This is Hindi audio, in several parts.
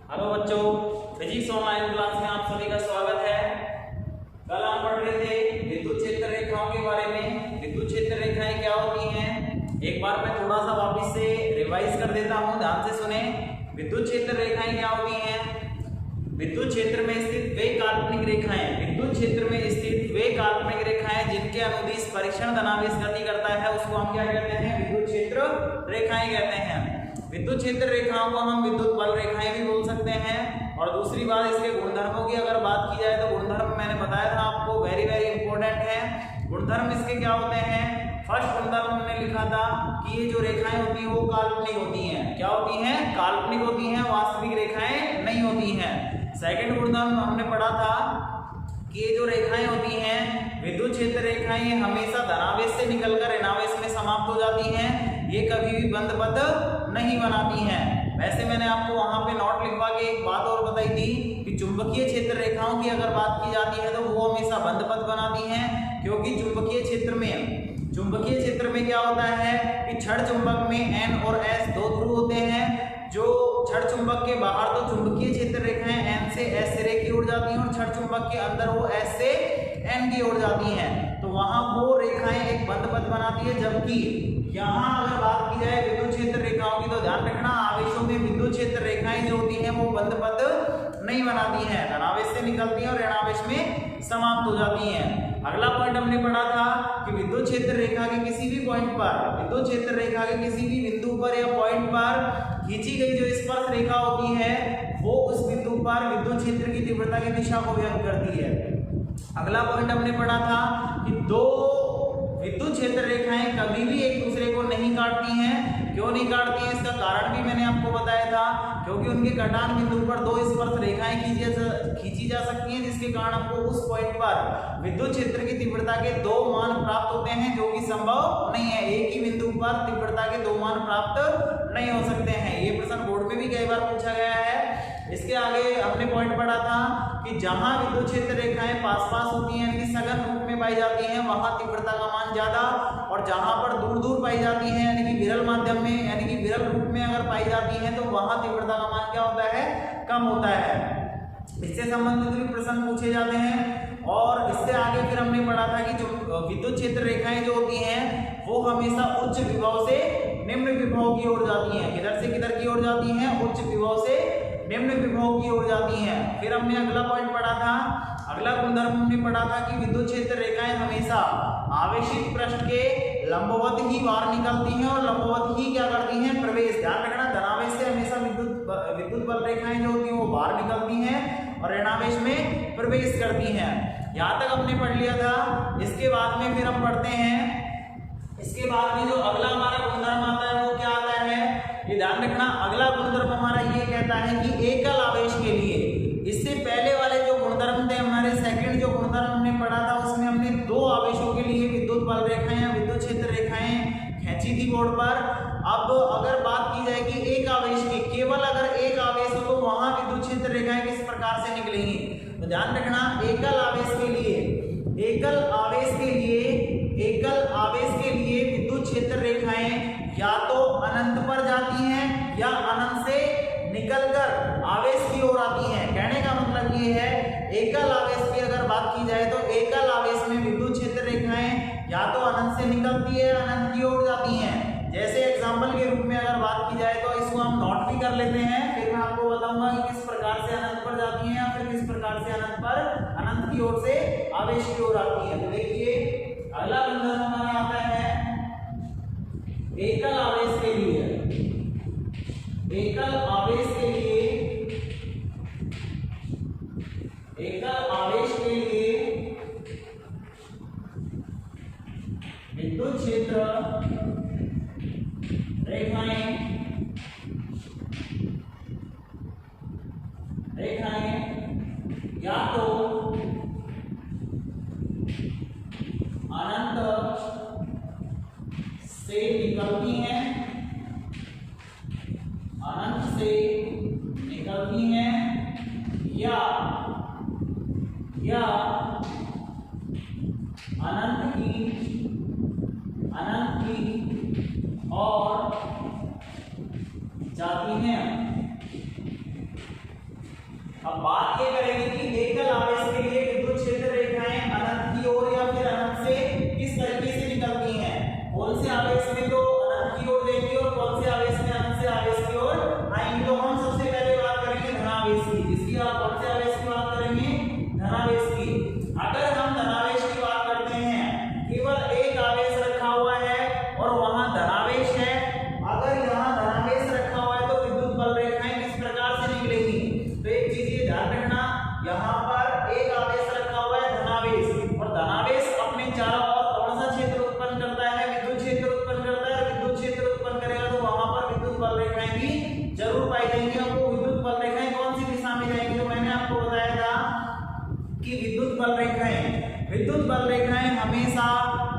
हेलो बच्चों, फिजिक्स ऑनलाइन क्लास में आप सभी का स्वागत है। कल हम पढ़ रहे थे विद्युत क्षेत्र रेखाओं के बारे में। विद्युत क्षेत्र रेखाएं क्या होती हैं, एक बार मैं थोड़ा सा वापस से रिवाइज कर देता हूं, ध्यान से सुने। विद्युत क्षेत्र रेखाएं क्या होती हैं? विद्युत क्षेत्र में स्थित वे काल्पनिक रेखाएं, विद्युत क्षेत्र में स्थित वे काल्पनिक रेखाएं जिनके अनुदिश परीक्षण धनावेश गति करता है, उसको हम क्या कहते हैं? विद्युत क्षेत्र रेखाएं कहते हैं। विद्युत क्षेत्र रेखाओं को हम विद्युत बल रेखाएं भी बोल सकते हैं। और दूसरी बात, इसके गुणधर्मों की अगर बात की जाए तो गुणधर्म मैंने बताया था आपको, वेरी वेरी इंपॉर्टेंट है। गुणधर्म इसके क्या होते हैं? फर्स्ट गुणधर्म हमने लिखा था कि ये जो रेखाएं होती हैं वो काल्पनिक होती हैं। क्या होती हैं? काल्पनिक होती हैं, वास्तविक रेखाएं नहीं होती हैं। सेकंड गुणधर्म हमने पढ़ा था कि ये जो रेखाएं होती हैं, विद्युत क्षेत्र रेखाएं, ये हमेशा धनावेश से निकलकर ऋणावेश में समाप्त हो जाती हैं। ये कभी भी बंध पथ नहीं बनाती हैं। वैसे मैंने आपको वहां पे नोट लिखवा के एक बात और बताई थी कि चुंबकीय क्षेत्र रेखाओं की अगर बात की जाती है तो वो हमेशा बंध पथ बनाती हैं, क्योंकि चुंबकीय क्षेत्र में क्या होता है कि क्षण चुंबक में N और S दो ध्रुव होते हैं। जो क्षण चुंबक के बाहर तो चुंबकीय क्षेत्र रेखाएं N से S सिरे की ओर जाती हैं और क्षण चुंबक के अंदर वो S से N की ओर जाती हैं। तो वहां वो रेखाएं एक बंध पथ बनाती है। जबकि यहाँ अगर बात की जाए विद्युत क्षेत्र रेखाओं की, तो ध्यान रखना, आवेशों में विद्युत क्षेत्र रेखाएं जो होती हैं वो बंध पथ नहीं बनाती हैं, धनावेश से निकलती हैं और ऋणावेश में समाप्त हो जाती हैं। अगला पॉइंट हमने पढ़ा था कि विद्युत क्षेत्र रेखा के किसी भी पॉइंट पर, विद्युत क्षेत्र रेखा के किसी भी बिंदु पर या पॉइंट पर खींची गई जो स्पर्श रेखा होती है वो उस बिंदु पर विद्युत क्षेत्र की तीव्रता की दिशा को व्यक्त करती है। अगला पॉइंट हमने पढ़ा था कि दो विद्युत क्षेत्र रेखाएं कभी भी एक दूसरे को नहीं काटती हैं। क्यों नहीं काटती हैं, इसका कारण भी मैंने आपको बताया था, क्योंकि उनके कटान बिंदु पर दो स्पर्श रेखाएं खींची जा सकती हैं, जिसके कारण आपको उस पॉइंट पर विद्युत क्षेत्र की तीव्रता के दो मान प्राप्त होते हैं, जो कि संभव नहीं है। एक ही बिंदु पर तीव्रता के दो मान प्राप्त नहीं हो सकते हैं। ये प्रश्न बोर्ड में भी कई बार पूछा गया है। इसके आगे हमने पॉइंट पढ़ा था कि जहां विद्युत क्षेत्र रेखाएं पास पास होती हैं, यानी सघन रूप में पाई जाती हैं, वहां तीव्रता का मान ज्यादा, और जहां पर दूर दूर पाई जाती है यानी कि विरल माध्यम में, यानी कि विरल रूप में अगर पाई जाती है, तो वहां तीव्रता का मान क्या होता है? कम होता है। इससे संबंधित भी प्रश्न पूछे जाते हैं। और इससे आगे फिर हमने पढ़ा था कि जो विद्युत क्षेत्र रेखाएं जो होती हैं वो हमेशा उच्च विभव से निम्न विभव की ओर जाती हैं। किधर से किधर की ओर जाती हैं? उच्च विभव से निम्न विभव की ओर जाती हैं। फिर हमने अगला पॉइंट पढ़ा था, अगला गुणधर्म हमने पढ़ा था कि विद्युत क्षेत्र रेखाएं हमेशा आवेशित पृष्ठ के लंबवत ही बाहर निकलती हैं और लंबवत ही क्या करती हैं? प्रवेश। ध्यान रखना, धनावेश से हमेशा विद्युत बल रेखाएं जो होती हैं वो बाहर निकलती हैं और ऋणावेश में प्रवेश करती हैं। यहाँ तक हमने पढ़ लिया था। इसके बाद में फिर हम पढ़ते हैं, इसके बाद में जो अगला हमारा गुणधर्म आता है वो क्या आता है? ये ध्यान रखना, अगला गुणधर्म हमारा ये कहता है कि एकल आवेश के लिए, इससे पहले वाले जो गुणधर्म थे हमारे, सेकंड जो गुणधर्म हमने पढ़ा था उसमें हमने दो आवेशों के लिए विद्युत बल रेखाएं या विद्युत क्षेत्र रेखाएं खींची थी बोर्ड पर। अब अगर बात की जाए कि एक आवेश की, केवल अगर एक आवेश हो तो वहां विद्युत क्षेत्र रेखाएं किस प्रकार से निकलेंगी? तो ध्यान रखना, एकल आवेश के लिए विद्युत क्षेत्र रेखाएं या तो अनंत पर जाती हैं या अनंत से निकलकर आवेश की ओर आती हैं। कहने का मतलब ये है, एकल आवेश की अगर बात की जाए तो एकल आवेश में विद्युत क्षेत्र रेखाएं या तो अनंत से निकलती है, अनंत की ओर जाती हैं। जैसे एग्जाम्पल के रूप में अगर बात की जाए तो इसको हम नोट भी कर लेते हैं, फिर मैं आपको बताऊंगा कि किस प्रकार से अनंत पर जाती हैं या फिर किस प्रकार से अनंत की ओर से आवेश की ओर आती है। तो देखिए, अगला गुणधर्म हमारा आता है एकल आवेश के लिए। एकल आवेश के लिए विद्युत क्षेत्र रेखाएं या तो अनंत से निकलती हैं, या अनंत की और जाती हैं। अब बात ये करेंगे कि एकल आवेश के लिए विद्युत क्षेत्र रेखाएं अनंत की ओर या फिर अनंत से किस तरीके से निकलती हैं। कौन से आवेश में तो अनंत की ओर देंगे और कौन से आवेश में अनंत से आवेश की ओर आएंगे। तो हम सबसे पहले बात करेंगे धनावेश की। इसकी आप कौन से आवेश की बात करेंगे? धनावेश की। अगर हम धनावेश की बात करते हैं, केवल एक आवेश रखा हुआ है और वहां धनावेश है, अगर यहाँ धनावेश रखा हुआ है तो विद्युत बल रेखाएं किस प्रकार से निकलेंगी। तो एक चीज ये ध्यान रखना, यहाँ पर एक आवेश रखा हुआ है धनावेश, और धनावेश अपने चारों ओर कौन सा क्षेत्र उत्पन्न करता है? विद्युत क्षेत्र उत्पन्न करता है। विद्युत क्षेत्र उत्पन्न करेगा तो वहां पर विद्युत बल रेखाएं भी जरूर पाई जाएंगी। आपको विद्युत बल रेखाएं कौन सी दिशा में जाएंगी? तो मैंने आपको बताया था कि विद्युत बल रेखाएं हमेशा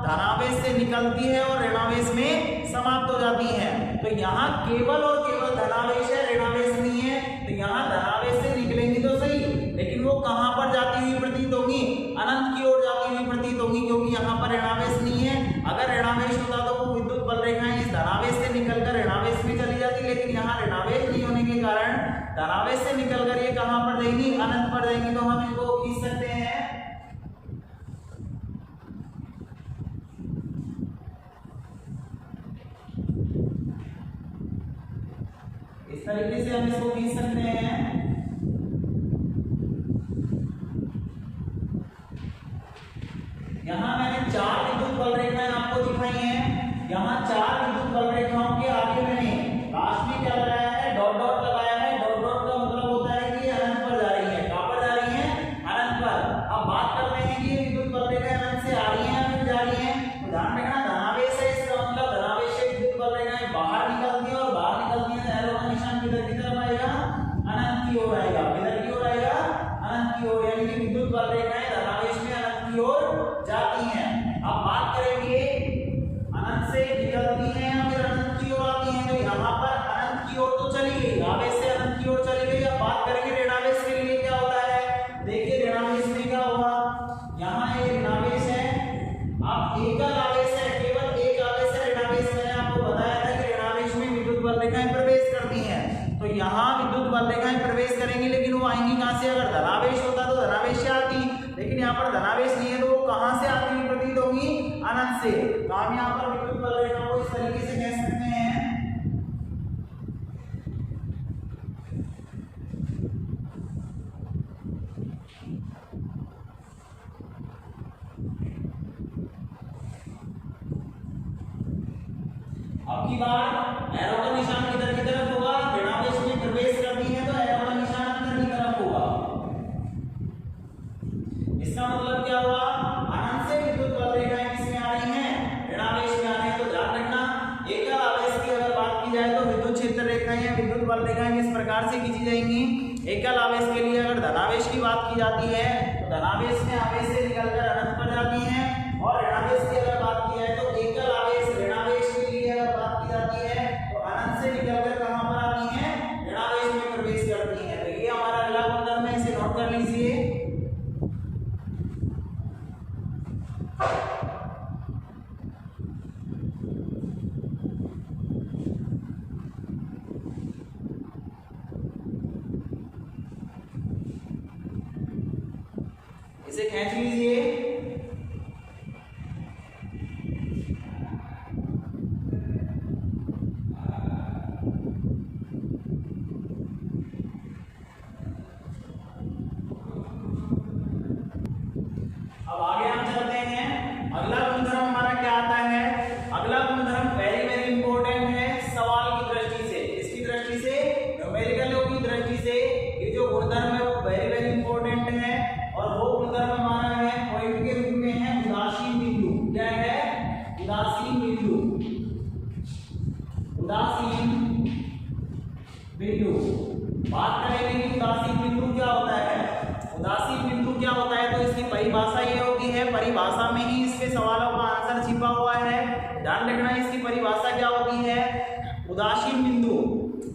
धनावेश से निकलती है और ऋणावेश में समाप्त हो जाती हैं। तो यहाँ केवल और केवल धनावेश है, ऋणावेश नहीं है। तो यहाँ धनावेश से निकलेंगी तो सही, लेकिन वो कहाँ पर जाती हुई प्रतीत होगी? अनंत की ओर जाती हुई प्रतीत होगी, क्योंकि यहाँ पर ऋणावेश नहीं है। अगर ऋणावेश होता तो वो विद्युत बल रेखाएं इस धनावेश से निकलकर ऋणावेश में चली जाती, लेकिन यहाँ ऋणावेश नहीं होने के कारण धनावेश से निकलकर ये कहाँ पर जाएंगी? अनंत पर जाएंगी। तो हम इनको खींच सकते हैं। इस तरीके से हम इसको खींच सकते हैं। यहाँ मैंने 4 विद्युत बल रेखाएं आपको दिखाई हैं। यहाँ 4 विद्युत बल रेखाओं के आगे मैंने लास्ट में क्या लगाया है? डॉट डॉट लगाया है। डॉट डॉट का मतलब होता है कि अनंत पर जा रही है। कहां पर जा रही है? अनंत पर। अब बात करते हैं कि ये विद्युत बल रेखाएं अनंत से आ रही हैं या फिर जा रही हैं। तो ध्यान रखना, धनावेश है, इसका मतलब धनावेश से विद्युत बल रेखाएं बाहर निकलती हैं, और बाहर निकलती हैं एरो का निशान किधर की तरफ आएगा? अनंत की ओर आएगा। किधर की ओर आएगा? अनंत की ओर। यानी कि विद्युत बल रेखाएं धनावेश में अनंत की ओर जाती हैं। अब बात करेंगे अनंत से निकलती हैं या फिर अनंत की ओर आती हैं। तो यहाँ पर अनंत की ओर तो चली गई, आवेश से अनंत की ओर चली गई। अब बात करेंगे ऋणावेश के लिए क्या होता है। देखिए ऋणावेश में क्या हुआ, यहाँ एक ऋणावेश है। अब एकल आवेश है, केवल एक आवेश है ऋणावेश। मैंने आपको बताया था कि ऋणावेश में विद्युत बल रेखाएं प्रवेश करती हैं। तो यहाँ विद्युत बल रेखाएं प्रवेश करेंगी, लेकिन वो आएंगी कहाँ से? अगर धनावेश होता तो धनावेश से आती, लेकिन यहाँ पर धनावेश नहीं है, तो वो कहाँ से आती हुई प्रतीत होगी? अनंत से। तो हम यहाँ पर विद्युत बल रेखा को इस तरीके से कह सकते हैं। अब की बार एरो का निशान किधर की तरफ होगा? ऋणावेश में प्रवेश करती है तो एरो का निशान अंदर की तरफ होगा। इसका मतलब क्या हुआ? अनंत से विद्युत बल रेखाएं किसमें आ रही हैं? ऋणावेश में आ रही हैं। तो ध्यान रखना, एकल आवेश की अगर बात की जाए तो विद्युत क्षेत्र रेखाएं या विद्युत बल रेखाएं किस प्रकार से खींची जाएंगी? एकल आवेश के लिए अगर धनावेश की बात की जाती है तो धनावेश में आवेश से निकलकर अनंत पर जाती हैं, और ऋणावेश की अगर बात की जाए तो एकल आवेश ऋणावेश के लिए अगर बात की जाती है तो अनंत से निकलकर कहां पर आती हैं? ऋणावेश में प्रवेश करती हैं। तो ये हमारा अगला गुणधर्म है, इसे नोट कर लीजिए। इसे खींच लीजिए। अब आगे हम चलते हैं। अगला गुणधर्म हमारा क्या आता है? अगला गुणधर्म वेरी वेरी इंपॉर्टेंट है सवाल की दृष्टि से। इसकी दृष्टि से, न्यूमेरिकल की दृष्टि से ये जो गुणधर्म है वो वेरी वेरी इंपॉर्टेंट है। और वो गुणधर्म हमारा है पॉइंट के रूप में है उदासीन बिंदु। क्या है? उदासीन बिंदु। उदासीन बिंदु। बात करेंगे कि उदासीन बिंदु क्या होता है। उदासीन बिंदु क्या होता है, तो इसकी परिभाषा ये होती है, परिभाषा में ही इसके सवालों का आंसर छिपा हुआ है। ध्यान रखना, इसकी परिभाषा क्या होती है। उदासीन बिंदु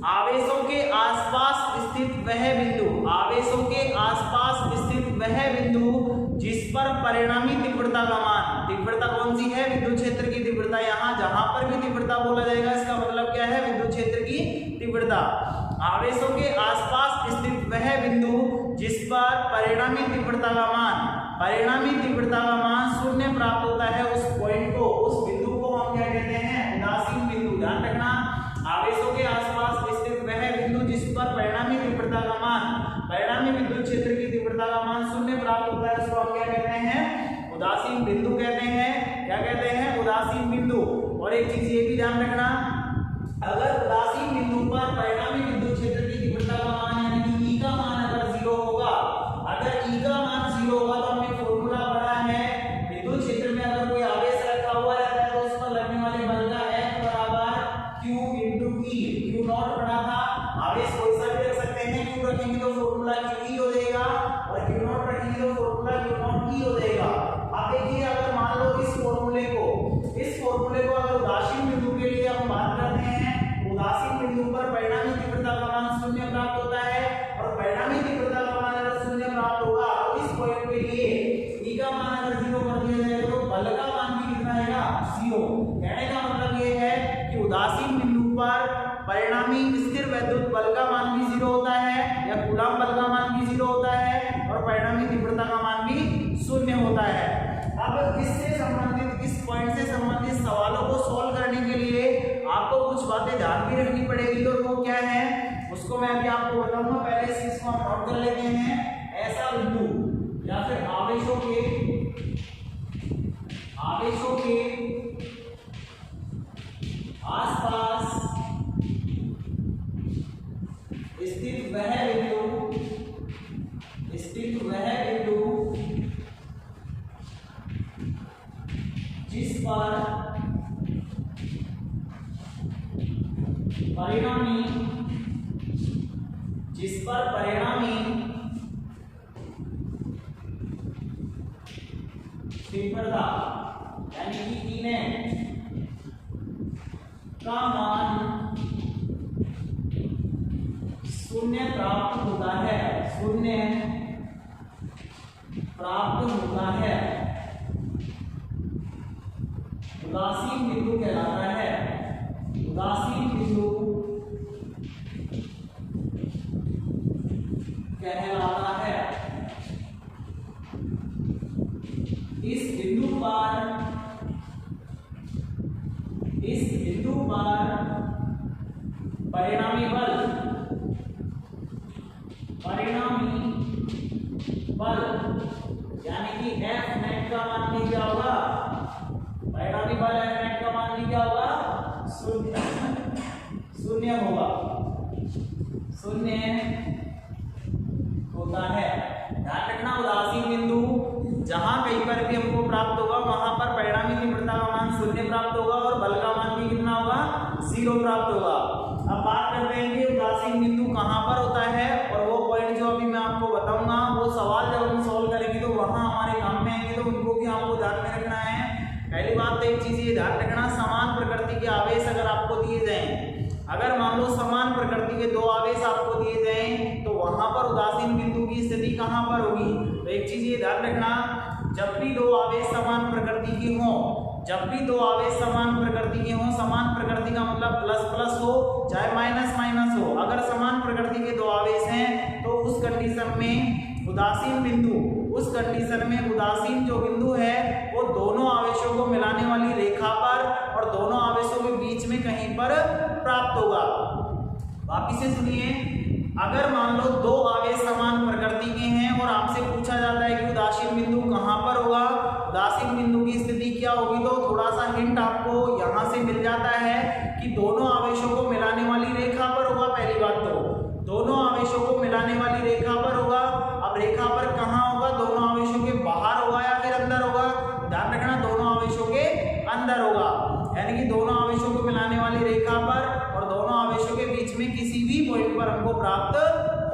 आवेशों के आसपास स्थित वह बिंदु, आवेशों के आसपास स्थित वह बिंदु जिस पर परिणामी तीव्रता का मान, तीव्रता कौन सी है? विद्युत क्षेत्र की तीव्रता। यहाँ जहां पर भी तीव्रता बोला जाएगा इसका मतलब क्या है? विद्युत क्षेत्र की तीव्रता। आवेशों के आसपास स्थित वह बिंदु जिस पर परिणामी तीव्रता का मान शून्य प्राप्त होता है, उस पॉइंट को, उस बिंदु को हम क्या कहते हैं? उदासीन बिंदु। ध्यान रखना, आवेशों के आसपास स्थित वह बिंदु जिस पर परिणामी तीव्रता का मान, परिणामी विद्युत क्षेत्र की तीव्रता का मान शून्य प्राप्त होता है, उसको हम क्या कहते हैं? उदासीन बिंदु कहते हैं। क्या कहते हैं? उदासीन बिंदु। और एक चीज ये भी ध्यान रखना, अगर उदासीन बिंदु पर परिणामी विद्युत क्षेत्र की तीव्रता का मान यानी कि E का मान अगर 0 होगा, अगर E का मान 0 होगा तो हमने फॉर्मूला पढ़ा है, विद्युत क्षेत्र में अगर कोई आवेश रखा हुआ रहता है तो उस पर लगने वाले बल का F बराबर Q into E, Q not पढ़ा था। आवेश कोई सा भी रख सकते हैं, Q रखेंगे तो फॉर्मूला QE हो जाएगा और Q नॉट रखेंगे तो फॉर्मूला Q नॉट E हो जाएगा। अब देखिए, अगर मान लो इस फॉर्मूले को अगर उदासीन बिंदु के लिए हम बात करते हैं, उदासीन बिंदु पर परिणामी तीव्रता का मान शून्य प्राप्त होता है और परिणामी तीव्रता का मान अगर शून्य प्राप्त होगा तो इस पॉइंट के लिए E का मान अगर 0 कर दिया जाएगा तो बल का मान भी कितना आएगा? 0। कहने का मतलब ये है कि उदासीन बिंदु पर परिणामी स्थिर वैद्युत बल का मान भी 0 होता है या कूलम्ब बल का मान भी 0 होता है और परिणामी तीव्रता का मान भी शून्य होता है। अब इससे संबंधित, इस पॉइंट से संबंधित सवालों को सॉल्व करने के लिए आपको कुछ बातें ध्यान भी रखनी पड़ेगी और वो क्या है उसको मैं अभी आपको बताऊंगा। पहले इस चीज को हम नोट कर लेते हैं। ऐसा बिंदु या फिर आवेशों के आसपास स्थित वह बिंदु जिस पर परिणामी तीव्रता यानी कि E नेट का मान शून्य प्राप्त होता है, उदासीन बिंदु कहलाता है। उदासीन बिंदु कहलाता है। इस बिंदु पर परिणामी बल यानी कि F नेट का मान भी क्या होगा? परिणामी बल F नेट का मान भी क्या होगा? शून्य होगा, शून्य होता है। ध्यान रखना, उदासीन बिंदु जहां कहीं पर भी हमको प्राप्त होगा वहां पर परिणामी तीव्रता का मान शून्य प्राप्त होगा और बल का मान भी कितना होगा? 0 प्राप्त होगा। अब बात करते हैं कि उदासीन बिंदु कहां पर होता है और वो पॉइंट जो अभी मैं आपको बताऊंगा वो सवाल जब हम सॉल्व करेंगे तो वहां हमारे काम में आएंगे, तो उनको भी आपको ध्यान में रखना है। पहली बात तो एक चीज ये ध्यान रखना, समान प्रकृति के आवेश अगर आपको दिए जाएं, अगर मान लो समान प्रकृति के 2 आवेश आपको दिए जाएं तो वहां पर उदासीन बिंदु की स्थिति कहां पर होगी? तो एक चीज ये ध्यान रखना, जब भी 2 आवेश समान प्रकृति के हों, समान प्रकृति का मतलब प्लस प्लस हो चाहे माइनस माइनस हो, अगर समान प्रकृति के 2 आवेश हैं तो उस कंडीशन में उदासीन जो बिंदु है वो दोनों आवेशों को मिलाने वाली रेखा पर और दोनों आवेशों के बीच में कहीं पर प्राप्त होगा। वापिस से सुनिए, अगर मान लो 2 आवेश समान प्रकृति के हैं और आपसे पूछा जाता है कि उदासीन बिंदु कहां पर होगा, उदासीन बिंदु की स्थिति क्या होगी, तो थोड़ा सा हिंट आपको यहां से मिल जाता है कि दोनों आवेशों को मिलाने वाली रेखा पर होगा। पहली बात तो दोनों आवेशों को मिलाने वाली रेखा पर होगा। अब रेखा पर कहां होगा? दोनों आवेशों के बाहर होगा या फिर अंदर होगा? ध्यान रखना, दोनों आवेशों के अंदर होगा, यानी कि दोनों आवेशों को मिलाने वाली रेखा पर और दोनों आवेशों के बीच में किसी भी पॉइंट पर हमको प्राप्त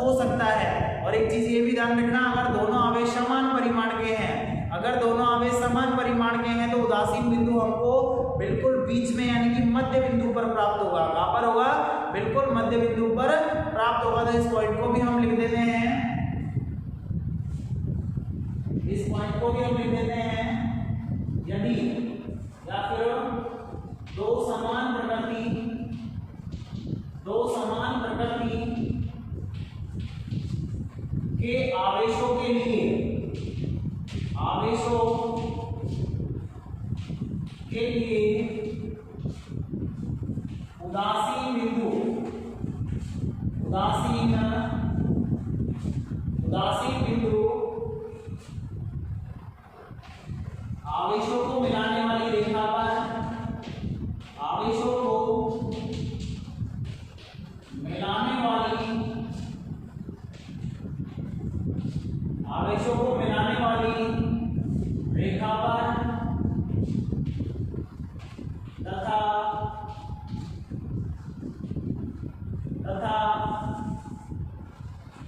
हो सकता है। और एक चीज ये भी ध्यान रखना, अगर दोनों आवेश समान परिमाण के हैं तो उदासीन बिंदु हमको बिल्कुल बीच में यानी कि मध्य बिंदु पर प्राप्त होगा। कहां पर होगा? बिल्कुल मध्य बिंदु पर प्राप्त होगा। तो इस पॉइंट को भी हम लिख देते हैं, यदि या फिर दो समान प्रकृति के आवेशों के लिए, आवेशों के लिए उदासीन बिंदु, उदासीन बिंदु आवेशों को मिलाने वाली रेखा पर, आवेशों को मिलाने वाली, आवेशों को मिलाने वाली रेखा पर तथा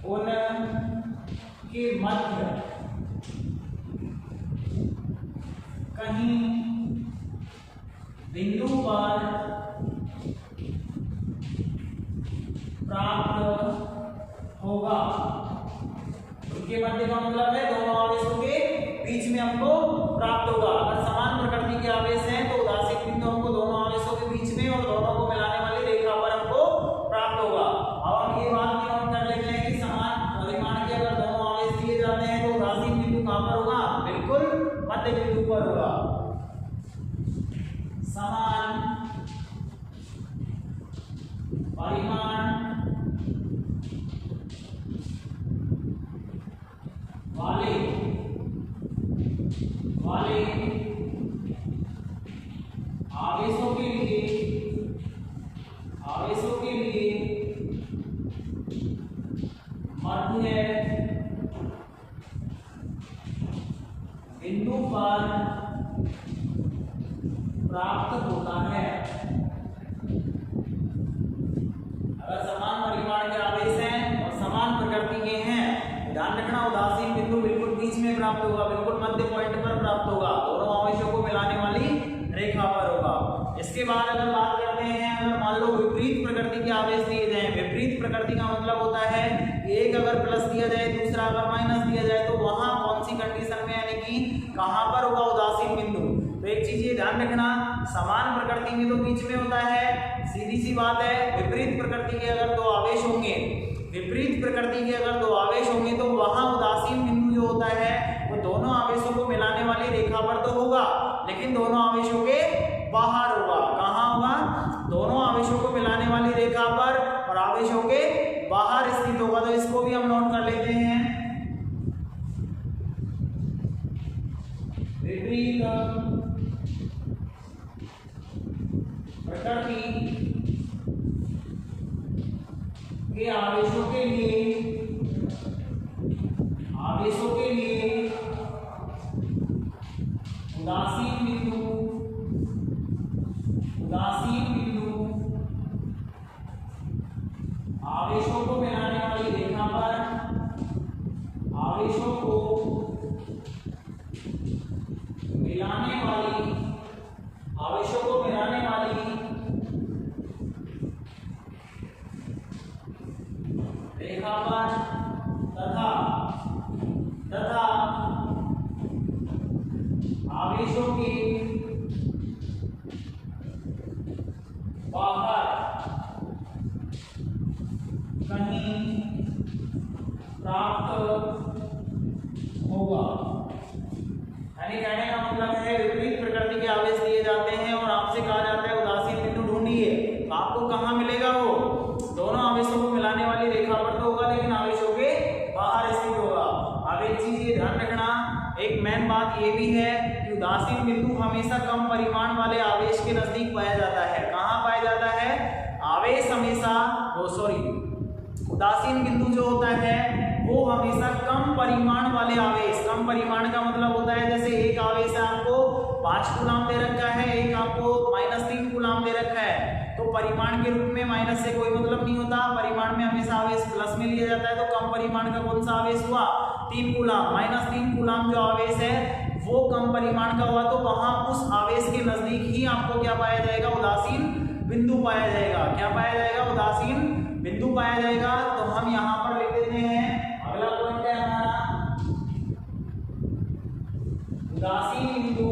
उनके मध्य कहीं बिंदु पर प्राप्त होगा। उनके मध्य का मतलब है दोनों आवेशों के बीच में हमको प्राप्त होगा। अगर समान प्रकृति के आवेश हैं तो उदासीन बिंदु हमको दोनों आवेशों के बीच में और दोनों को मिलाने वाली रेखा पर हमको प्राप्त होगा। अब हम ये बात भी नोट कर लेते हैं कि समान परिमाण के अगर दोनों आवेश दिए जाते हैं तो उदासीन बिंदु कहां पर होगा? बिल्कुल मध्य बिंदु पर होगा। समान परिमाण वाले आवेशों के लिए, आवेशों के लिए मध्य बिंदु पर प्राप्त होता है। अगर समान परिमाण के आवेश हैं और समान प्रकृति के हैं, ध्यान रखना उदासीन बिंदु बिल्कुल बीच में प्राप्त होगा, बिल्कुल मध्य पॉइंट पर प्राप्त होगा, दोनों आवेशों को मिलाने वाली रेखा पर होगा। इसके बाद अगर बात करते हैं, अगर मान लो विपरीत प्रकृति के आवेश दिए जाए, विपरीत प्रकृति का मतलब होता है एक अगर प्लस दिया जाए दूसरा अगर माइनस दिया जाए, तो वहां कौन सी कंडीशन में, यानी कि कहां पर होगा उदासीन बिंदु? तो एक चीज ये ध्यान रखना, समान प्रकृति में तो बीच में होता है, सीधी सी बात है। विपरीत प्रकृति के अगर दो आवेश होंगे, विपरीत प्रकृति के अगर दो आवेश होंगे तो वहां उदासीन बिंदु जो होता है वो दोनों आवेशों को मिलाने वाली रेखा पर तो होगा, लेकिन दोनों आवेशों के बाहर होगा। कहां होगा? दोनों आवेशों को मिलाने वाली रेखा पर और आवेशों के बाहर स्थित होगा। तो इसको भी हम नोट कर लेते हैं। विपरीत प्रकृति के आवेशों के लिए, आवेशों के लिए उदासीन बिंदु, उदासीन बिंदु आवेशों को मिलाने वाली रेखा पर, आवेशों को मिलाने वाली, आवेशों को मिलाने वाली रेखा पर तथा आवेशों के बाहर कहीं प्राप्त होगा। यानी कहने का मतलब है विपरीत प्रकृति के आवेश दिए जाते हैं और आपसे कहा जाता है उदासीन बिंदु ढूंढिए, तो आपको कहां मिलेगा? वो दोनों आवेशों को मिलाने वाली रेखा पर तो होगा, लेकिन आवेशों के बाहर स्थित होगा। अब एक चीज ये ध्यान रखना, एक मेन बात ये भी है कि उदासीन बिंदु हमेशा कम परिमाण वाले आवेश के नजदीक पाया जाता है। कहां पाया जाता है? आवेश हमेशा उदासीन बिंदु जो होता है वो हमेशा कम परिमाण वाले आवेश, कम परिमाण का मतलब होता है जैसे एक आवेश है आपको 5 कूलाम दे रखा है, एक आपको -3 कूलाम दे रखा है, तो परिमाण के रूप में माइनस से कोई मतलब नहीं होता, परिमाण में हमेशा आवेश प्लस में लिया जाता है। तो कम परिमाण का कौन सा आवेश हुआ? 3 कूलाम, -3 कूलाम जो आवेश है वो कम परिमाण का हुआ, तो वहां उस आवेश के नजदीक ही आपको क्या पाया जाएगा? उदासीन बिंदु पाया जाएगा। क्या पाया जाएगा? उदासीन बिंदु पाया जाएगा। तो हम यहाँ पर लिख देते हैं, अगला पॉइंट है हमारा उदासीन बिंदु,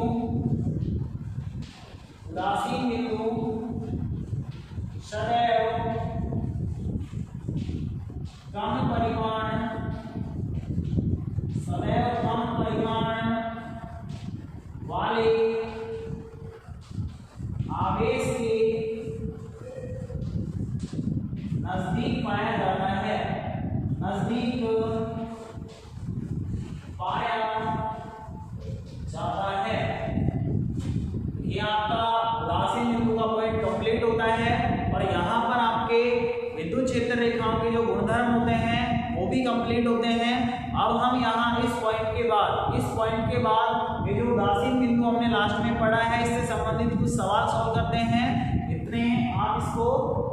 उदासीन बिंदु सदैव कम परिमाण नजदीक पाया जाता है, नजदीक पाया जाता है। ये आपका उदासीन बिंदु का पॉइंट कंप्लीट होता है और यहाँ पर आपके विद्युत क्षेत्र रेखाओं के जो गुणधर्म होते हैं वो भी कंप्लीट होते हैं। अब हम यहाँ इस पॉइंट के बाद ये जो उदासीन बिंदु हमने लास्ट में पढ़ा है इससे संबंधित कुछ सवाल सॉल्व करते हैं। इतने आप इसको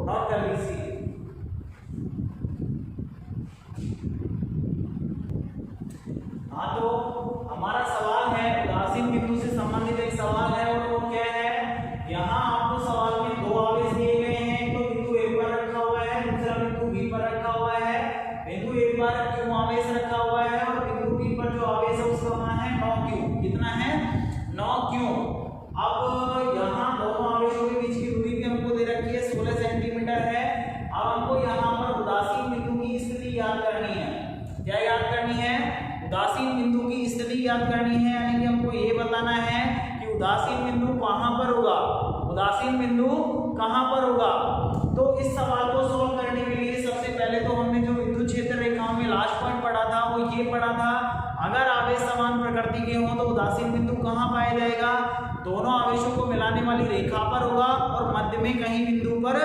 नोट कर लीजिए। हाँ, तो हमारा सवाल है उदासीन बिंदु से संबंधित एक सवाल है और वो क्या है, यहाँ आपको सवाल में दो आवेश दिए गए हैं। तो बिंदु ए पर रखा हुआ है, दूसरा बिंदु बी पर रखा हुआ है। बिंदु ए पर क्यू आवेश रखा हुआ है और बिंदु बी पर जो आवेश है उसका मान है 9q। कितना है? 9q। अब यहाँ दोनों आवेशों के बीच की दूरी भी हमको दे रखी है 16 सेंटीमीटर है। अब हमको यहाँ पर उदासीन बिंदु की स्थिति याद करनी है। क्या याद करनी है? उदासीन बिंदु की स्थिति याद करनी है, यानी कि हमको ये बताना है कि उदासीन बिंदु कहाँ पर होगा, उदासीन बिंदु कहाँ पर होगा। तो इस सवाल को सॉल्व करने के लिए सबसे पहले तो हमने जो विद्युत क्षेत्र रेखाओं में लास्ट पॉइंट पढ़ा था वो ये पढ़ा था, अगर आवेश समान प्रकृति के हों तो उदासीन बिंदु कहाँ पाया जाएगा, दोनों आवेशों को मिलाने वाली रेखा पर होगा और मध्य में कहीं बिंदु पर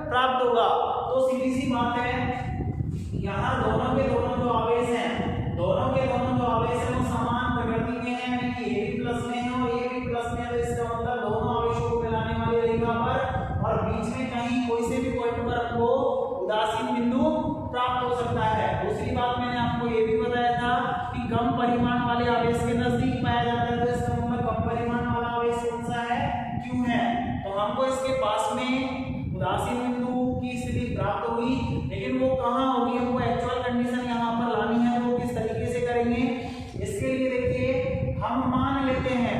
प्राप्त होगा। तो सीधी सी बात है, यहाँ दोनों के दोनों जो आवेश हैं, दोनों के दोनों जो आवेश हैं वो समान प्रकृति के हैं, यानी कि ए भी प्लस में है और ए भी प्लस में है। तो इसका मतलब दोनों आवेशों को मिलाने वाली रेखा पर और बीच में कहीं कोई से भी पॉइंट पर आपको उदासीन बिंदु प्राप्त हो सकता है। दूसरी बात मैंने आपको ये भी बताया था कि कम परिमाण वाले आवेश के नजदीक पाया जाता है। तो इसका मतलब कम परिमाण वाला आवेश कौन सा है? क्यों है। तो हमको इसके पास में उदासीन बिंदु की स्थिति प्राप्त होगी, लेकिन वो कहाँ होगी, हमको एक्चुअल कंडीशन यहाँ पर लानी है। वो किस तरीके से करेंगे, इसके लिए देखिए हम मान लेते हैं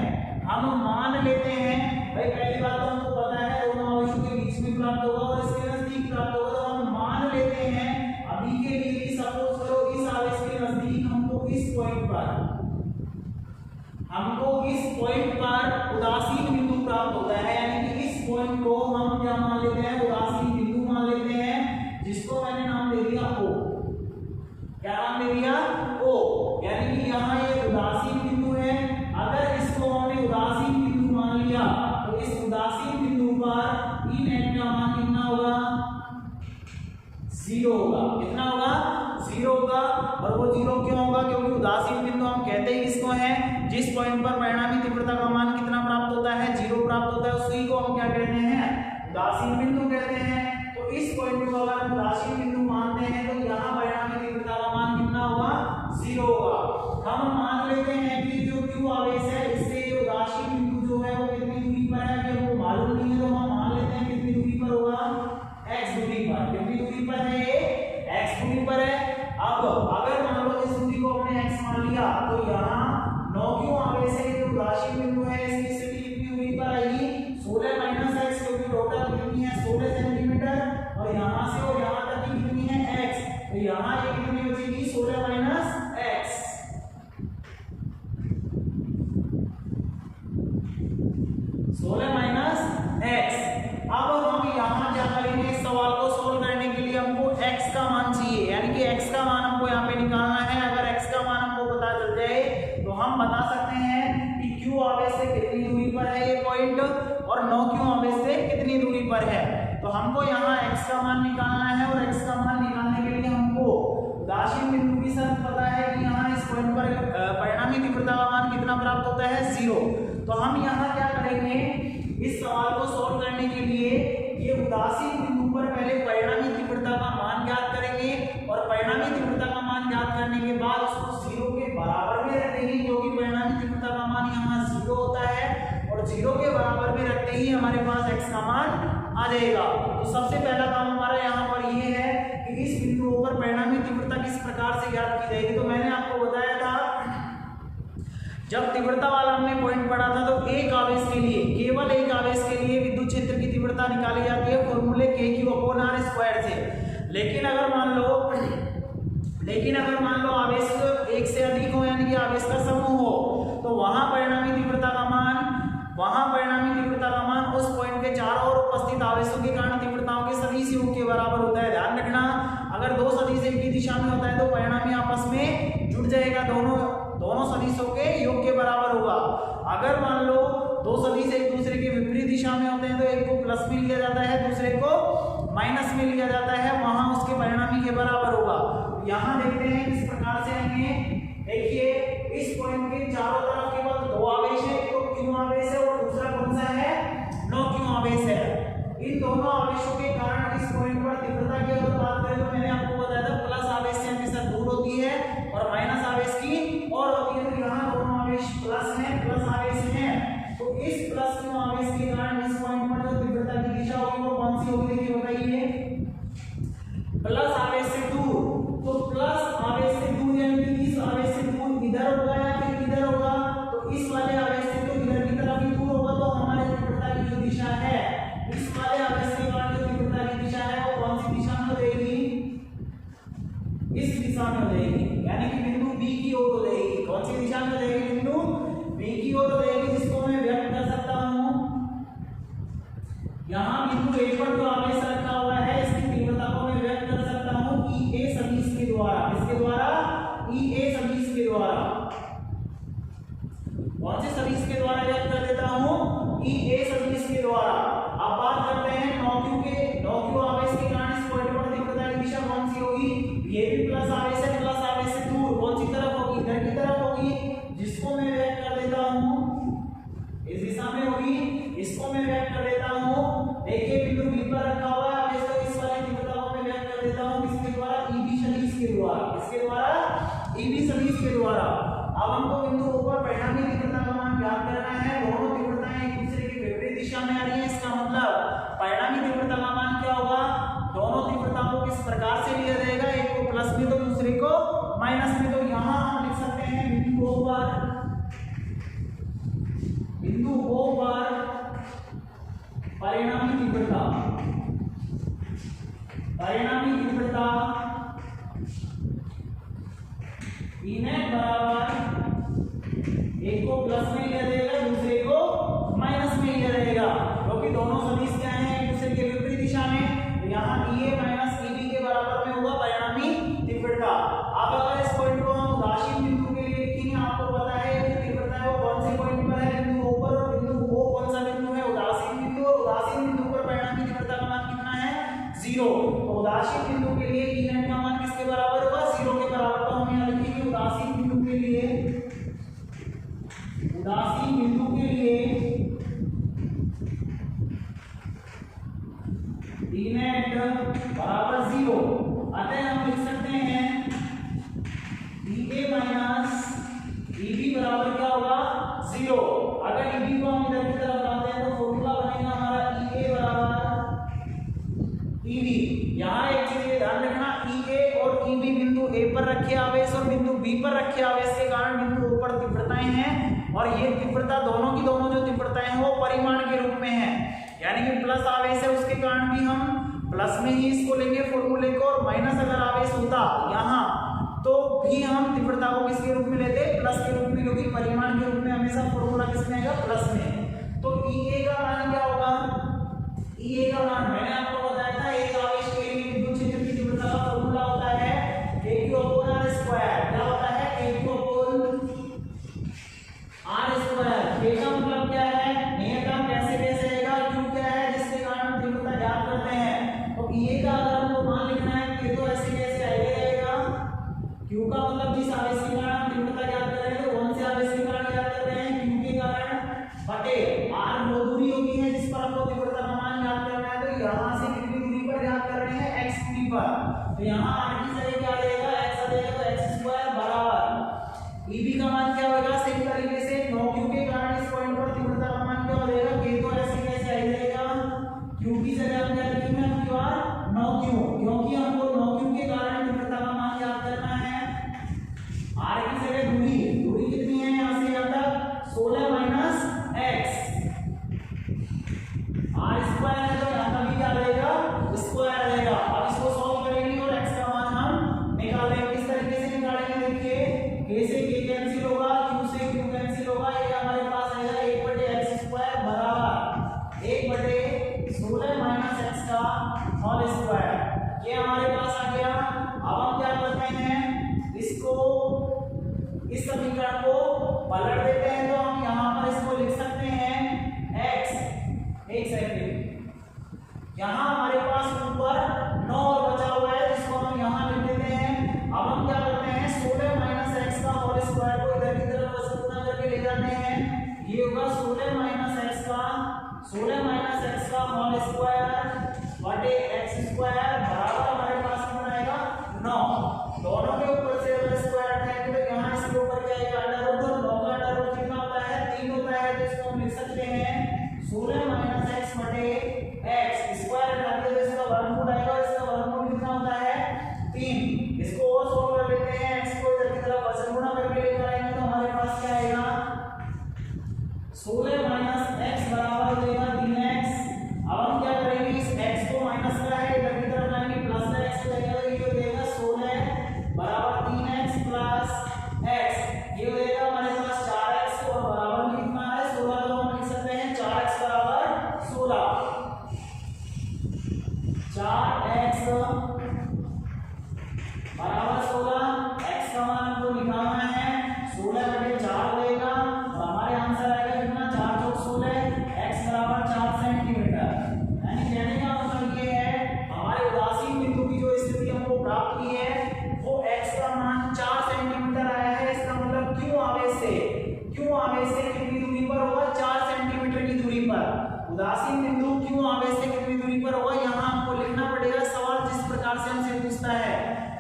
भाई, पहली बात तो हमको पता है दोनों आवेशों के बीच में प्राप्त होगा और इसके नजदीक प्राप्त होगा। तो हम मान लेते हैं अभी के लिए कि सपोज करो इस आवेश के नजदीक हमको इस पॉइंट पर उदासीन बिंदु प्राप्त होता है, यानी कि इस पॉइंट को हम क्या मान लेते हैं, उदासीन बिंदु मान लेते हैं, जिसको मैंने नाम दे दिया O। क्या नाम दे दिया? O। यानी कि यहाँ ये उदासीन बिंदु है। अगर इसको हमने उदासीन बिंदु मान लिया तो इस उदासीन बिंदु पर ई नेट का मान कितना होगा? 0 होगा। कितना होगा? 0 होगा। और वो 0 क्यों होगा? क्योंकि उदासीन बिंदु हम कहते ही किसको है, जिस पॉइंट पर परिणामी तीव्रता का मान कितना प्राप्त होता है? 0 प्राप्त होता है, उसी को हम क्या कहते हैं? उदासीन बिंदु कहते हैं। तो इस पॉइंट को अगर हम उदासीन बिंदु मानते हैं तो यहाँ परिणामी तीव्रता का मान कितना होगा? 0 होगा। हम मान लेते हैं कि जो Q आवेश है इससे ये उदासीन बिंदु जो है वो कितनी दूरी पर है, कि हमको मालूम नहीं है। तो हम मान लेते हैं कितनी दूरी पर होगा? x दूरी पर। कितनी दूरी पर है ये? x दूरी पर है। अब अगर मान लो इस दूरी को हमने x मान लिया तो यहाँ 9q आवेश है, जो उदासीन बिंदु है, इसकी स्थिति कितनी दूरी पर आएगी? 16 माइनस x, क्योंकि टोटल कितनी है? 16 सेंटीमीटर और यहाँ से और यहाँ तक की कितनी है? x। तो यहाँ ये कितनी बचेगी? 16 माइनस x। 16 minus x। अब हम यहाँ क्या करेंगे, इस सवाल को सोल्व करने के लिए हमको x का मान चाहिए, यानी कि x का मान हमको यहाँ पे निकालना है। अगर x का मान हमको पता चल जाए तो हम बता सकते हैं कि Q आवेश से कितनी दूरी पर है ये पॉइंट और 9q आवेश से कितनी दूरी पर है। तो हमको यहाँ x का मान निकालना है और x का मान निकालने के लिए हमको उदासीन बिंदु की शर्त पता है कि यहाँ इस पॉइंट पर परिणामी तीव्रता का मान कितना प्राप्त होता है? 0। तो हम यहाँ क्या करेंगे, इस सवाल को सॉल्व करने के लिए ये उदासीन बिंदु पर पहले परिणामी तीव्रता का मान ज्ञात करेंगे और परिणामी तीव्रता का मान ज्ञात करने के बाद उसको 0 के बराबर में रख देंगे, क्योंकि परिणामी तीव्रता का मान यहाँ 0 होता है और 0 के बराबर में रखते ही हमारे पास x का मान आ जाएगा। तो सबसे पहला काम हमारा यहाँ पर ये है कि इस बिंदुओं पर परिणामी तीव्रता किस प्रकार से ज्ञात की जाएगी। तो मैंने आपको बताया था जब तीव्रता वाला हमने पॉइंट पढ़ा था तो एक आवेश के लिए, केवल एक आवेश के लिए विद्युत क्षेत्र की तीव्रता निकाली जाती है फॉर्मूले kq/r² से। लेकिन अगर मान लो आवेश एक से अधिक हो, यानी कि आवेश का समूह हो, तो वहां परिणामी तीव्रता का मान उस पॉइंट के चारों ओर उपस्थित आवेशों के कारण तीव्रताओं के सदिश योग के बराबर होता है। ध्यान रखना, अगर दो सदिश एक ही दिशा में होता है तो परिणामी आपस में जुड़ जाएगा, दोनों सदिशों के योग के बराबर होगा। अगर मान लो दो सदिश एक दूसरे के विपरीत दिशा में होते हैं तो एक को प्लस में लिया जाता है, दूसरे को माइनस में लिया जाता है, वहां उसके परिणामी के बराबर होगा। यहाँ देखते हैं किस प्रकार से आएंगे। देखिए इस पॉइंट के चारों तरफ केवल दो आवेश है, एक तो क्यू आवेश है और दूसरा कौन सा है, नो क्यू आवेश है। इन दोनों आवेशों के कारण इस पॉइंट पर तीव्रता की अगर बात करें तो मैंने आपको बताया था प्लस आवेश से हमेशा दूर होती है और माइनस आवेश की और होती है। तो यहाँ दोनों आवेश प्लस हैं, प्लस आवेश हैं, तो इस प्लस क्यू आवेश के कारण इस पॉइंट पर जो तीव्रता की दिशा होगी वो कौन सी होगी, देखिए बताइए, प्लस आवेश से दूर। तो प्लस आवेश से दूर यानी कि इस आवेश से दूर इधर होगा या फिर इधर होगा, तो इस वाले आवेश से तो इधर की तरफ ही दूर होगा, तो हमारे तीव्रता की जो दिशा है इस वाले आवेश के कारण जो तीव्रता की दिशा है वो कौन सी दिशा में हो जाएगी, इस दिशा में हो जाएगी, यानी कि बिंदु बी की ओर हो जाएगी। कौन सी दिशा में हो जाएगी, बिंदु बी की ओर हो जाएगी, जिसको मैं व्यक्त कर सकता हूं। यहाँ बिंदु ए पर जो आवेश रखा हुआ है इसकी तीव्रता को मैं व्यक्त कर सकता हूं ई ए सदिश के द्वारा। इसके द्वारा, ई ए सदिश के द्वारा। कौन से सदिश के द्वारा व्यक्त कर देता हूं, ई ए सदिश के द्वारा। अब बात करते हैं नो क्यू आवेश के कारण इस पॉइंट पर तीव्रता की दिशा कौन सी होगी, ये भी प्लस आवेश है, प्लस आवेश से दूर कौन सी तरफ होगी, इधर की तरफ होगी, जिसको मैं व्यक्त कर देता हूं इस दिशा में होगी, इसको मैं व्यक्त कर देता हूं। देखिए बिंदु बी पर रखा हुआ है आवेश, तो इस वाली तीव्रता को मैं व्यक्त कर देता हूं किसके द्वारा, ईबी सदिश के द्वारा। किसके द्वारा, ईबी सदिश के द्वारा। अब हमको बिंदु O पर परिणामी तीव्रता का मान ज्ञात करना है। दोनों तीव्रताएं एक दूसरे के विपरीत दिशा में आ रही है, इसका मतलब परिणामी तीव्रता का मान क्या होगा, दोनों तीव्रताओं को किस प्रकार से लिया जाएगा, एक को प्लस में तो दूसरे को माइनस में। तो यहाँ हम लिख सकते हैं बिंदु O पर परिणामी तीव्रता ई नेट बराबर एक को प्लस में लिया जाएगा, दूसरे को माइनस में लिया जाएगा, क्योंकि दोनों सदिश क्या हैं, एक दूसरे के विपरीत दिशा में। तो यहाँ ई ए माइनस ई बी के बराबर में होगा परिणामी तीव्रता। अब अगर इस पॉइंट को हम उदासीन बिंदु के लिए लिखेंगे, आपको पता है कि तीव्रता है वो कौन से पॉइंट पर है, बिंदु O पर। और बिंदु O कौन सा बिंदु है, उदासीन बिंदु। और उदासीन बिंदु पर परिणामी तीव्रता का मान कितना है, 0। तो उदासीन बिंदु के लिए ई नेट का मान किसके बराबर होगा, 0 के बराबर। तो हम यहाँ लिखेंगे उदासीन बिंदु के लिए ई नेट बराबर 0। अतः हम लिख सकते हैं ई ए माइनस ई बी बराबर क्या होगा, 0। अगर ई बी को हम इधर की तरफ लाते हैं तो फॉर्मूला बनेगा हमारा ई ए बराबर ई बी। यहाँ एक चीज ध्यान रखना, ई ए और ई बी बिंदु ए पर रखे आवेश और बिंदु बी पर रखे आवेश के कारण बिंदु O पर तीव्रताएं हैं, और ये तीव्रता दोनों की दोनों जो तीव्रताएं हैं वो परिमाण के रूप में है, यानी कि प्लस आवेश है उसके कारण भी हम प्लस में ही इसको लेंगे फॉर्मूले को, और माइनस अगर आवेश होता यहाँ तो भी हम तीव्रता को किसके रूप में लेते, प्लस के रूप में, क्योंकि परिमाण के रूप में हमेशा फॉर्मूला किसमें आएगा, प्लस में। तो ई ए का मान क्या होगा, ई ए का मान मैंने आपको बताया था, एक आवेश के लिए विद्युत क्षेत्र की तीव्रता का फॉर्मूला होता है Q/r²। क्या होता है, Q/r²। K का मतलब क्या है, नियतम कैसे कैसे आएगा, Q क्या है जिसके कारण तीव्रता ज्ञात करते हैं। तो ई ए का अगर हमको मान लिखना है K तो ऐसे कैसे आएगा, Q का मतलब जिस आवेश के कारण हम तीव्रता ज्ञात कर रहे हैं, तो कौन से आवेश के कारण ज्ञात कर रहे हैं, Q के कारण बटे r वो दूरी होती है जिस पर हमको तीव्रता का मान ज्ञात करना है। तो यहाँ से कितनी दूरी पर ज्ञात कर रहे हैं, x दूरी पर। तो यहाँ r की जगह क्या आ जाएगा, x आ जाएगा, तो x² बराबर ई बी का मान क्या होगा, सेम तरीके से नो क्यू के कारण इस पॉइंट पर तीव्रता का मान क्या हो जाएगा, K तो ऐसे कैसे आ जाएगा, Q की जगह हम क्या लिखेंगे, Q/r नो क्यू, क्योंकि हमको नो क्यू के कारण तीव्रता का मान ज्ञात करना है। r की जगह दूरी कितनी है, यहाँ से यहाँ तक 16 माइनस x, r² है तो यहाँ का भी क्या रहेगा, स्क्वायर रहेगा। अब इसको सॉल्व करेंगे और x का मान हम निकालेंगे। किस तरीके से निकालेंगे, देखिए K से K कैंसिल होगा, Q 16 माइनस एक्स का होल स्क्वायर बटे एक्स स्क्वायर बराबर हमारे पास कितना आएगा 9। दोनों के ऊपर से अगर स्क्वायर हटाएंगे तो यहाँ इसके ऊपर क्या आएगा अंडर रूट। 9 का अंडर रूट कितना होता है 3 होता है, तो इसको हम लिख सकते हैं 16 माइनस एक्स बटे एक्स स्क्वायर हटा दिया तो इसका वर्गमूल आएगा, इसका वर्गमूल कितना होता है 3। इसको और सोल्व कर लेते हैं, एक्स को इधर की तरफ वजन गुणा करके लेकर आएंगे तो हमारे पास क्या आएगा 16 माइनस एक्स बराबर हो जाएगा 3x। अब हम क्या करेंगे इस x को माइनस का है इधर की तरफ लाएंगे प्लस का x हो जाएगा, तो ये हो जाएगा 16 बराबर 3x प्लस x, ये हो जाएगा हमारे पास 4x और बराबर में कितना है 16, तो हम लिख सकते हैं 4x बराबर 16। 4x बराबर 16, x का मान हमको निकालना है 16 बटे 4 देगा और हमारे आंसर आएगा कितना 4 चौक 16, x बराबर 4 सेंटीमीटर। यानी कहने का मतलब ये है हमारे उदासीन बिंदु की जो स्थिति हमको प्राप्त हुई है वो x का मान 4 सेंटीमीटर आया है। इसका मतलब क्यों आवेश से कितनी दूरी पर होगा 4 सेंटीमीटर की दूरी पर। उदासीन बिंदु क्यों आवेश से कितनी दूरी पर होगा यहाँ हमको लिखना पड़ेगा। सवाल जिस प्रकार से हमसे पूछता है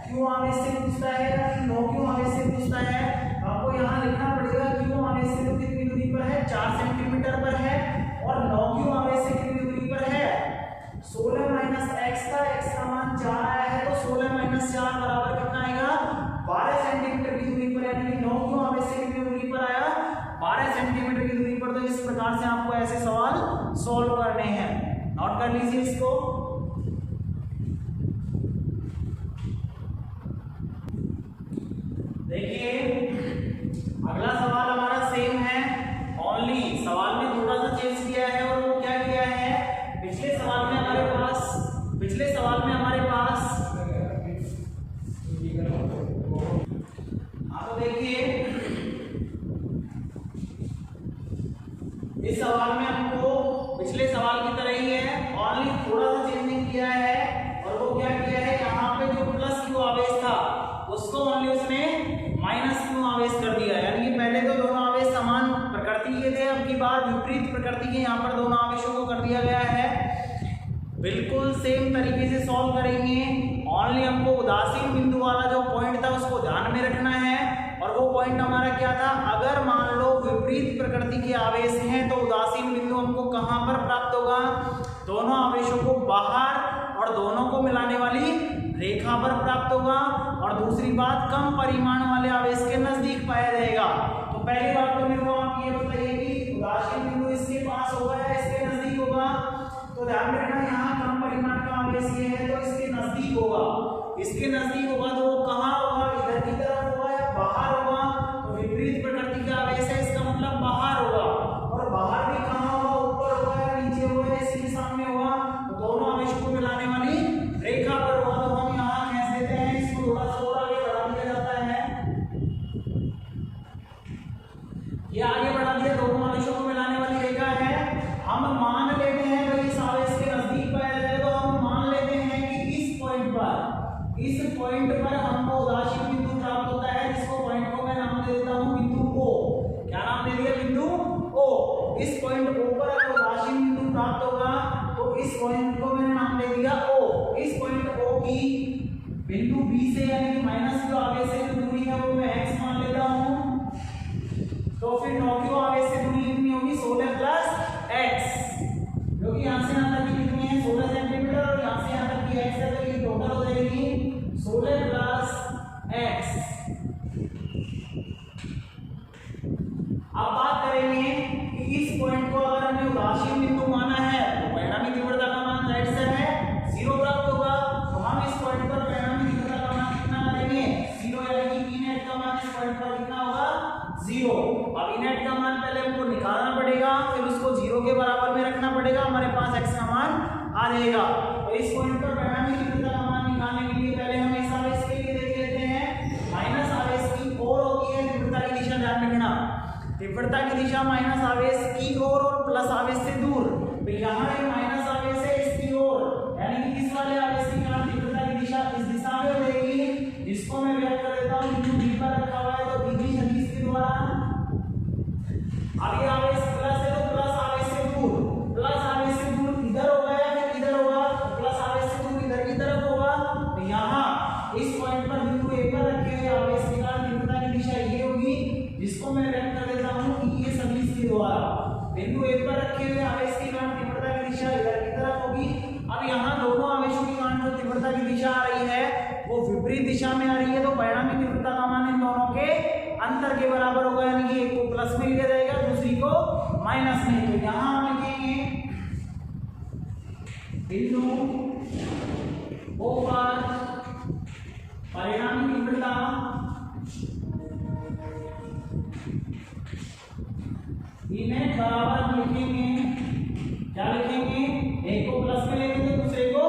क्यों आवेश से पूछता है या नो क्यों आवेश से पूछता है, आपको यहाँ लिखना पड़ेगा क्यों आवेश से तो कितनी दूरी पर है 4 सेंटीमीटर पर है और नो क्यों आवेश से कितनी दूरी पर है 16 माइनस एक्स का मान 4 आया है, तो 16 माइनस 4 बराबर कितना आएगा 12 सेंटीमीटर की दूरी पर, यानी कि 9 क्यों आवेश से कितनी दूरी पर आया 12 सेंटीमीटर की दूरी पर। तो इस प्रकार से आपको ऐसे सवाल सॉल्व करने हैं, नोट कर लीजिए इसको। देखिए अगला सवाल हमारा सेम है, ओनली सवाल में थोड़ा सा चेंज किया है और वो क्या किया है पिछले सवाल में हमारे पास हाँ तो देखिए इस सवाल में हमको पिछले सवाल की तरह ही है, ओनली थोड़ा सा चेंजिंग किया है और वो क्या किया है यहाँ पे जो प्लस क्यू आवेश था उसको ओनली उसने माइनस क्यू आवेश कर दिया। यानी कि पहले तो दोनों आवेश समान प्रकृति के थे, अब की बार विपरीत प्रकृति के यहाँ पर दोनों आवेशों को कर दिया गया है। बिल्कुल सेम तरीके से सॉल्व करेंगे, ओनली हमको उदासीन बिंदु वाला जो पॉइंट था उसको ध्यान में रखना है। और वो पॉइंट हमारा क्या था, अगर मान लो विपरीत प्रकृति के आवेश हैं तो उदासीन बिंदु हमको कहाँ पर प्राप्त होगा, दोनों आवेशों को बाहर और दोनों को मिलाने वाली रेखा पर प्राप्त होगा। और दूसरी बात कम परिमाण वाले आवेश के नजदीक पाया जाएगा। तो पहली बात तो मेरे को आप ये बताइए कि उदासीन बिंदु इसके पास होगा या इसके नजदीक होगा, तो ध्यान में रखना यहाँ कम परिमाण का आवेश ये है तो इसके नजदीक होगा। इसके नजदीक होगा तो वो कहाँ होगा, इधर की तरफ होगा या बाहर होगा, तो विपरीत प्रकृति का आवेश है इसका मतलब बाहर होगा। और बाहर भी कहाँ होगा, ऊपर होगा या नीचे होगा या इसी के सामने होगा, तो दोनों आवेशों को मिलाने वाली रेखा पर होगा। तो हम यहाँ कह देते हैं इसको थोड़ा सा और आगे बढ़ा दिया जाता है, ये आगे बढ़ा दिया, दोनों आवेशों को मिलाने वाली रेखा है। हम मान लेते हैं भाई इस आवेश के नजदीक पाया जाए तो हम मान लेते हैं कि इस पॉइंट पर हमको उदासीन बिंदु प्राप्त होता है, जिसको पॉइंट को मैं नाम दे देता हूं बिंदु O। क्या नाम दे दिया, बिंदु O। इस पॉइंट O पर अगर उदासीन बिंदु प्राप्त होगा तो इस पॉइंट को मैंने नाम दे दिया O। इस पॉइंट O की बिंदु B से यानी कि माइनस जो आवेश से जो दूरी है वो मैं x मान लेता हूं, तो फिर 9 की आवेश से दूरी कितनी होगी 16 प्लस x, जो कि यहाँ से यहाँ तक की कितनी है 16 सेंटीमीटर और यहाँ से यहाँ तक की x है, तो ये टोटल हो जाएगी 16 प्लस x। अब बात करेंगे कि इस पॉइंट को अगर हमने उदासीन बिंदु माना है तो परिणामी तीव्रता का मान राइट से है 0 प्राप्त होगा। तो हम इस पॉइंट पर परिणामी तीव्रता का मान कितना मानेंगे 0, यानी कि इनेट का मान इस पॉइंट पर कितना होगा 0। अब इनेट का मान पहले हमको निकालना पड़ेगा, फिर उसको 0 के बराबर में रखना पड़ेगा, हमारे पास x का मान आ जाएगा। तो इस पॉइंट पर परिणामी तीव्रता का मान निकालने के लिए पहले हम इस आवेश के लिए देख लेते हैं। माइनस आवेश की ओर होती है तीव्रता की दिशा, ध्यान रखना तीव्रता की दिशा माइनस आवेश की ओर और प्लस आवेश से दूर। तो यहाँ एक माइनस आवेश है इसकी ओर, यानी कि इस वाले आवेश की कारण तीव्रता की दिशा इस दिशा में हो जाएगी, जिसको मैं व्यक्त कर देता हूँ बिंदु B पर रखा हुआ है तो बीजी सदिश के द्वारा। अब ये आवेश प्लस है तो सॉलिड पर बिंदु ए पर रखे हुए आवेश के कारण तीव्रता की दिशा ये होगी, जिसको मैं व्यक्त कर देता हूं ये सदिश के द्वारा। बिंदु ए पर रखे हुए आवेश के कारण तीव्रता की दिशा इधर की तरफ होगी। अब यहाँ दोनों आवेशों के कारण जो तीव्रता की दिशा आ रही है वो विपरीत दिशा में आ रही है, तो परिणामी तीव्रता का मान इन दोनों के अंतर के बराबर होगा, यानी कि एक को प्लस में लिया जाएगा, दूसरी को माइनस में। तो यहाँ हम लिखेंगे बिंदु ओ पर परिणामी तीव्रता इन्हें बराबर लिखेंगे, क्या लिखेंगे, एक को प्लस में लेंगे दूसरे को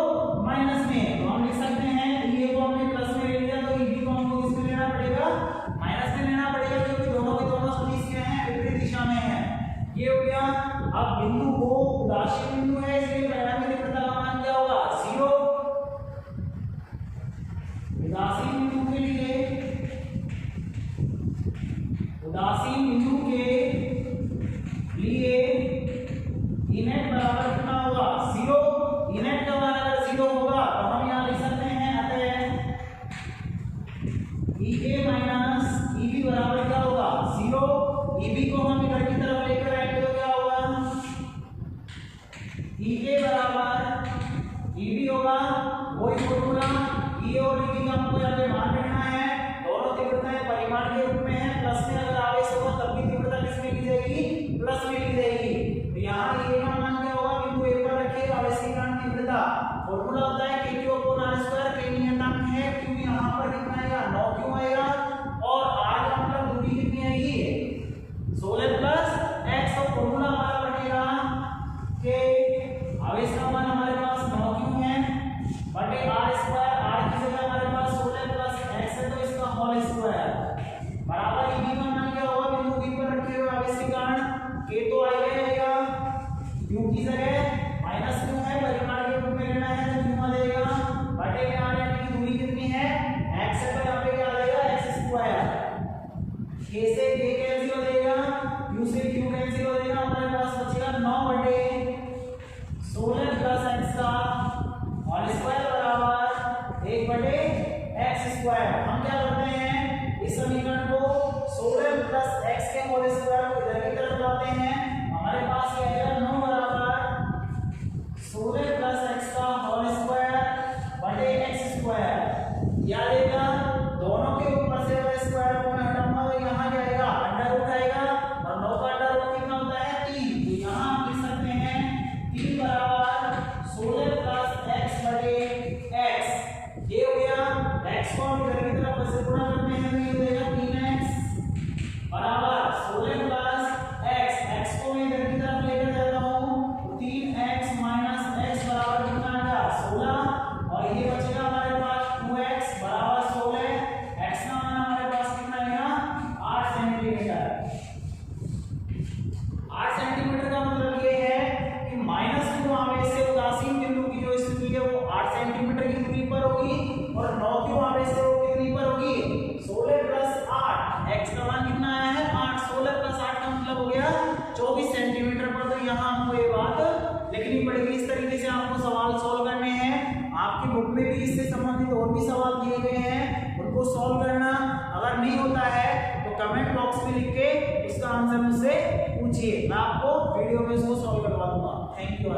माइनस में। तो हम लिख सकते हैं ये को हमने प्लस में ले लिया तो ये को हमको किसमें लेना पड़ेगा, माइनस में लेना पड़ेगा, क्योंकि दोनों के दोनों सदिश क्या हैं, विपरीत दिशा में है। ये हो गया। अब बिंदु O उदासीन बिंदु है, इसलिए परिणामी तीव्रता का मान क्या होगा, 0। उदासीन बिंदु के लिए इनेट बराबर कितना होगा, 0। इनेट का मान अगर 0 होगा तो हम यहाँ लिख सकते हैं अतः EA माइनस EB बराबर क्या होगा, 0। EB को हम इधर की तरफ लेकर आएंगे तो क्या होगा, EA बराबर EB होगा। वही फॉर्मूला E और EB का हमको यहाँ पे मान रखना है। दोनों तीव्रताएं परिमाण के रूप में है, प्लस में अगर आवेश होगा तब भी तीव्रता किसमें ली जाएगी, प्लस में ली जाएगी। तो यहाँ ये का मान क्या होगा, बिंदु ए पर रखिए आवेश के कारण तीव्रता, फॉर्मूला होता है Q अपॉन R²। K नियतांक है, Q यहाँ पर कितना आएगा, 9 क्यों आएगा, और R का मतलब दूरी कितनी आएगी, 16 प्लस x। और फॉर्मूला हमारा बनेगा कि आवेश का मान हमारे पास 9 क्यों है बटे R²। R की जगह हमारे पास 16 प्लस x है, तो इसका होल स्क्वायर बराबर EB का मान क्या होगा, बिंदु B पर रखे हुए आवेश के कारण K तो आएगा, Q की जगह माइनस क्यों है, परिमाण के रूप में लेना है तो क्यों आ जाएगा बटे में R, यानी कि दूरी कितनी है, x है, तो यहाँ पे क्या आ जाएगा, x²। K से K कैंसिल हो जाएगा, Q से Q कैंसिल हो जाएगा, हमारे पास बचेगा 9 बटे 16 प्लस x का होल स्क्वायर बराबर 1 बटे x²। हम क्या करते हैं, इस समीकरण को 16 प्लस x के होल स्क्वायर को इधर की तरफ लाते हैं, हमारे पास ये आएगा 9 बराबर 16 प्लस x का होल स्क्वायर बटे x²। याद आएगा, दोनों के ऊपर से अगर स्क्वायर को मैं हटाऊंगा तो यहाँ क्या आएगा, अंडर रूट आएगा, और 9 का अंडर रूट कितना होता है, 3। तो यहाँ हम लिख सकते हैं 3 बराबर 16 प्लस x बटे x। ये हो गया, x को हम इधर की तरफ से गुणा करते हैं तो ये हो जाएगा 3x बराबर 16 प्लस x। x को मैं इधर की तरफ लेकर जाता हूँ, 3x माइनस x बराबर कितना आएगा, 16। और ये बचेगा हमारे पास 2x बराबर 16। x का मान हमारे पास कितना आएगा, 8 सेंटीमीटर। 8 सेंटीमीटर का मतलब ये है कि -2 आवेश से उदासीन बिंदु की जो स्थिति है वो 8 सेंटीमीटर की दूरी पर होगी, और 9 क्यों आवेश से वो कितनी पर होगी, 16 प्लस 8। x का मान कितना आया है, 8। 16 प्लस 8 का मतलब हो गया 24 सेंटीमीटर पर। तो यहाँ हमको ये बात लिखनी पड़ेगी। इस तरीके से आपको सवाल सॉल्व करने हैं। आपकी बुक में भी इससे संबंधित और भी सवाल दिए गए हैं, उनको सॉल्व करना। अगर नहीं होता है तो कमेंट बॉक्स में लिख के उसका आंसर मुझसे पूछिए, मैं आपको वीडियो में उसको सॉल्व करवा दूंगा। Thank you.